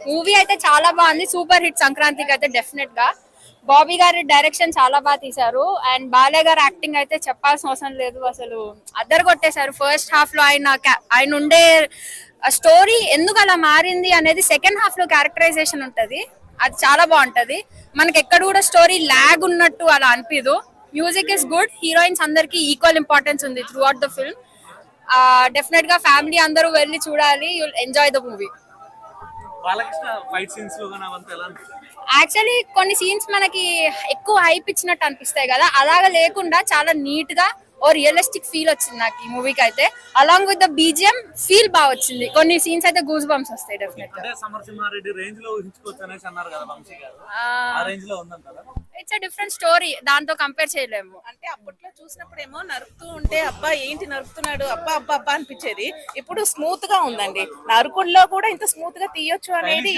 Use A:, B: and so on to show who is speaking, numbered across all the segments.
A: Movie అయితే చాలా బాగుంది, సూపర్ హిట్ సంక్రాంతికి అయితే డెఫినెట్ గా. బాబీ గారి డైరెక్షన్ చాలా బాగా తీశారు అండ్ బాలయ్య గారి యాక్టింగ్ అయితే చెప్పాల్సిన అవసరం లేదు, అసలు అద్దరు కొట్టేశారు. ఫస్ట్ హాఫ్ లో ఆయన ఉండే స్టోరీ ఎందుకు అలా మారింది అనేది సెకండ్ హాఫ్ లో క్యారెక్టరైజేషన్ ఉంటది, అది చాలా బాగుంటది. మనకి ఎక్కడ కూడా స్టోరీ లాగ్ ఉన్నట్టు అలా అనిపించదు. మ్యూజిక్ ఇస్ గుడ్, హీరోయిన్స్ అందరికి ఈక్వల్ ఇంపార్టెన్స్ ఉంది through out the film. Definite గా ఫ్యామిలీ అందరూ వెళ్ళి చూడాలి, you'll enjoy the movie. Actually కొన్ని సీన్స్ మనకి ఎక్కువ హైప్ ఇచ్చినట్టు అనిపిస్తాయి కదా, అలాగా లేకుండా చాలా నీట్ గా ఓ రియలిస్టిక్ ఫీల్ వచ్చింది నాకు ఈ మూవీకి అయితే. Along with the BGM feel బాగా వచ్చింది, కొన్ని సీన్స్ అయితే గూస్ బంప్స్ వస్తాయి డెఫినెట్ గా. ఇట్స్ అ డిఫరెంట్ స్టోరీ, దాంతో కంపేర్ చేయలేము.
B: అంటే అప్పట్లో చూసినప్పుడు ఏమో నరుకుతూ ఉంటే అబ్బా ఏంటి నరుకుతున్నాడు అబ్బా అబ్బా అబ్బా అనిపించేది. ఇప్పుడు స్మూత్ గా ఉందండి, నరుకుల్లో కూడా ఇంత స్మూత్ గా తీయొచ్చు అనేది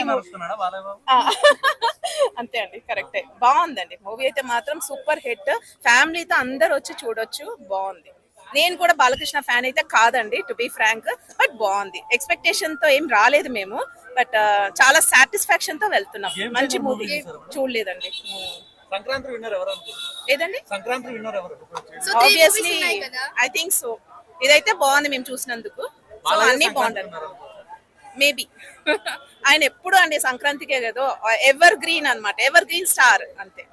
B: అంతే అండి, కరెక్టే. బాగుందండి మూవీ అయితే మాత్రం సూపర్ హిట్, ఫ్యామిలీతో అందరు వచ్చి చూడొచ్చు, బాగుంది. నేను కూడా బాలకృష్ణ ఫ్యాన్ అయితే కాదండి, టు బి ఫ్రాంక్, బట్ బాగుంది. ఎక్స్పెక్టేషన్ తో ఏం రాలేదు మేము, బట్ చాలా సాటిస్ఫాక్షన్ తో వెళ్తున్నాం. మంచి మూవీ. చూడలేదండి.
C: సంక్రాంతి విన్నర్ ఎవరు?
B: ఏదండి?
C: సంక్రాంతి విన్నర్ ఎవరు?
B: Obviously I think so. ఇదైతే బాగుంది మేము చూసినందుకు, సో అన్ని బాగుంటాయి మేబీ. ఆయన ఎప్పుడు అండి సంక్రాంతికే కదా, ఎవర్ గ్రీన్ అన్నమాట, ఎవర్ గ్రీన్ స్టార్ అంతే.